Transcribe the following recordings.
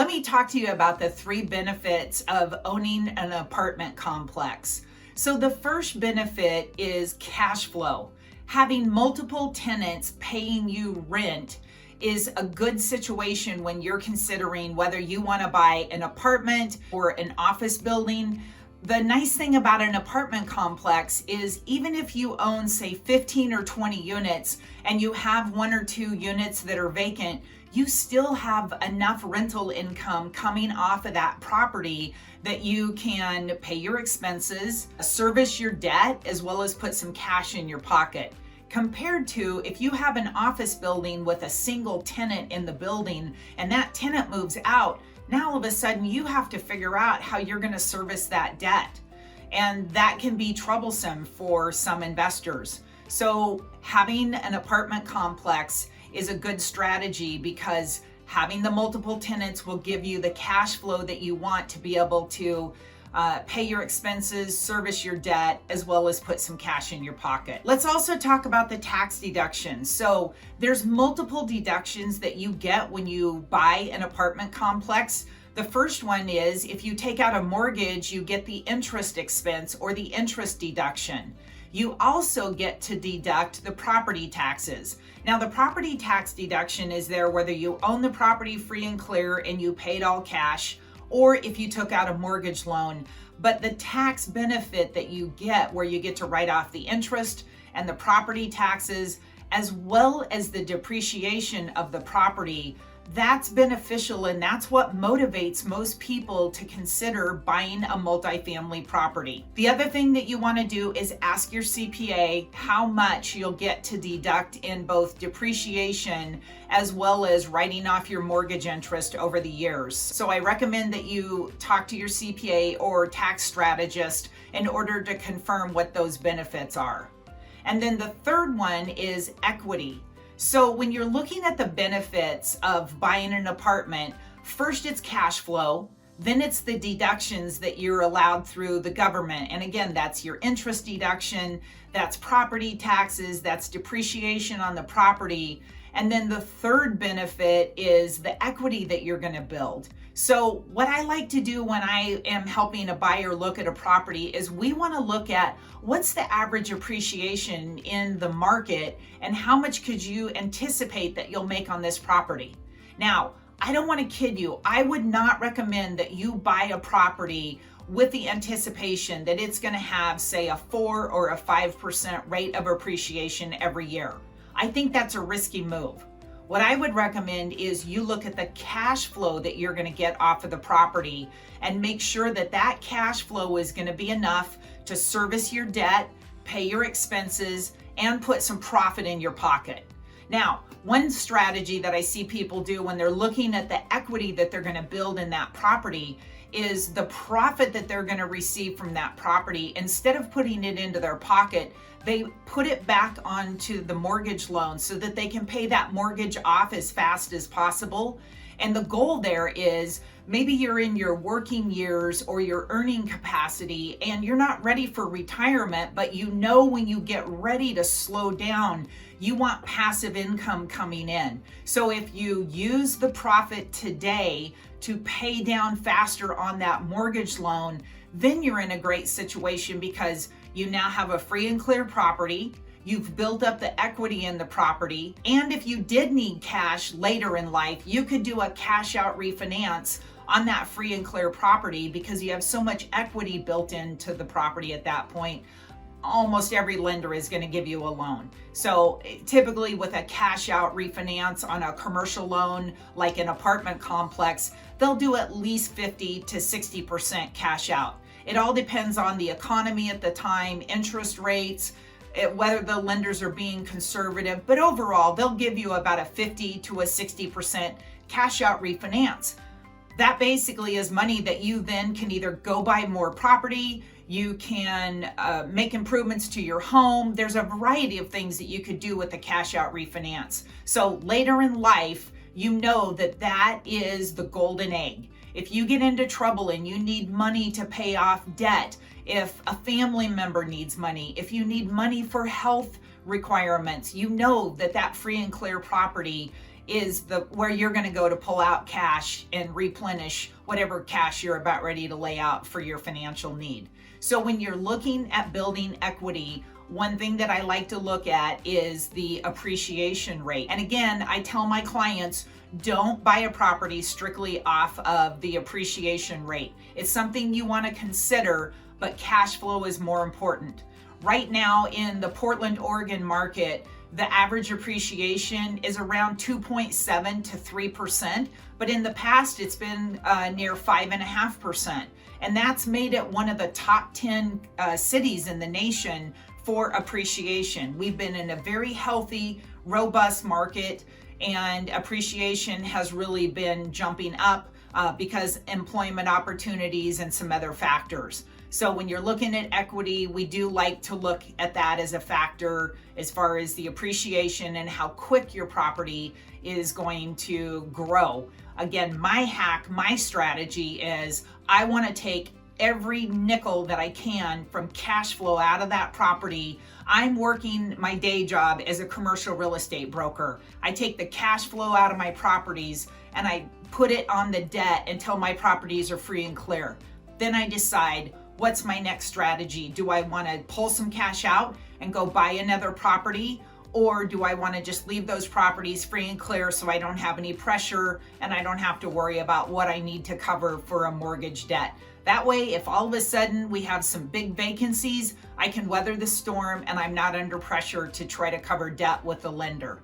Let me talk to you about the 3 benefits of owning an apartment complex. So the first benefit is cash flow. Having multiple tenants paying you rent is a good situation when you're considering whether you want to buy an apartment or an office building. The nice thing about an apartment complex is even if you own, say, 15 or 20 units and you have 1 or 2 units that are vacant, you still have enough rental income coming off of that property that you can pay your expenses, service your debt, as well as put some cash in your pocket. Compared to if you have an office building with a single tenant in the building and that tenant moves out, now all of a sudden you have to figure out how you're going to service that debt. And that can be troublesome for some investors. So having an apartment complex is a good strategy because having the multiple tenants will give you the cash flow that you want to be able to pay your expenses, service your debt, as well as put some cash in your pocket. Let's also talk about the tax deductions. So there's multiple deductions that you get when you buy an apartment complex. The first one is if you take out a mortgage, you get the interest expense or the interest deduction. You also get to deduct the property taxes. Now, the property tax deduction is there whether you own the property free and clear and you paid all cash, or if you took out a mortgage loan. But the tax benefit that you get, where you get to write off the interest and the property taxes, as well as the depreciation of the property, that's beneficial, and that's what motivates most people to consider buying a multifamily property. The other thing that you want to do is ask your CPA how much you'll get to deduct in both depreciation as well as writing off your mortgage interest over the years. So I recommend that you talk to your CPA or tax strategist in order to confirm what those benefits are. And then the third one is equity. So when you're looking at the benefits of buying an apartment, first it's cash flow, then it's the deductions that you're allowed through the government. And again, that's your interest deduction, that's property taxes, that's depreciation on the property. And then the third benefit is the equity that you're going to build. So what I like to do when I am helping a buyer look at a property is we want to look at what's the average appreciation in the market and how much could you anticipate that you'll make on this property. Now, I don't want to kid you. I would not recommend that you buy a property with the anticipation that it's going to have, say, a 4 or a 5% rate of appreciation every year. I think that's a risky move. What I would recommend is you look at the cash flow that you're going to get off of the property and make sure that that cash flow is going to be enough to service your debt, pay your expenses, and put some profit in your pocket. Now, one strategy that I see people do when they're looking at the equity that they're going to build in that property is the profit that they're going to receive from that property. Instead of putting it into their pocket, they put it back onto the mortgage loan so that they can pay that mortgage off as fast as possible. And the goal there is maybe you're in your working years or your earning capacity and you're not ready for retirement, but you know when you get ready to slow down, you want passive income coming in. So if you use the profit today to pay down faster on that mortgage loan, then you're in a great situation because you now have a free and clear property. You've built up the equity in the property. And if you did need cash later in life, you could do a cash out refinance on that free and clear property because you have so much equity built into the property at that point. Almost every lender is going to give you a loan. So typically with a cash out refinance on a commercial loan, like an apartment complex, they'll do at least 50 to 60% cash out. It all depends on the economy at the time, interest rates, whether the lenders are being conservative, but overall, they'll give you about a 50 to a 60% cash out refinance. That basically is money that you then can either go buy more property, you can make improvements to your home. There's a variety of things that you could do with the cash out refinance. So later in life, you know that that is the golden egg. If you get into trouble and you need money to pay off debt, if a family member needs money, if you need money for health requirements, you know that that free and clear property is where you're going to go to pull out cash and replenish whatever cash you're about ready to lay out for your financial need. So when you're looking at building equity, one thing that I like to look at is the appreciation rate. And again, I tell my clients, don't buy a property strictly off of the appreciation rate. It's something you want to consider, but cash flow is more important. Right now in the Portland, Oregon market, the average appreciation is around 2.7 to 3%, but in the past it's been near 5.5%. And that's made it one of the top 10 cities in the nation for appreciation. We've been in a very healthy, robust market, and appreciation has really been jumping up because employment opportunities and some other factors. So when you're looking at equity, we do like to look at that as a factor as far as the appreciation and how quick your property is going to grow. Again, my hack, my strategy is I want to take every nickel that I can from cash flow out of that property. I'm working my day job as a commercial real estate broker. I take the cash flow out of my properties and I put it on the debt until my properties are free and clear. Then I decide, what's my next strategy? Do I want to pull some cash out and go buy another property? Or do I want to just leave those properties free and clear so I don't have any pressure and I don't have to worry about what I need to cover for a mortgage debt? That way, if all of a sudden we have some big vacancies, I can weather the storm and I'm not under pressure to try to cover debt with the lender.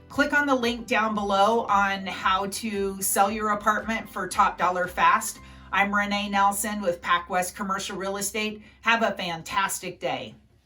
Click on the link down below on how to sell your apartment for top dollar fast. I'm Rene Nelson with Pacwest Commercial Real Estate. Have a fantastic day.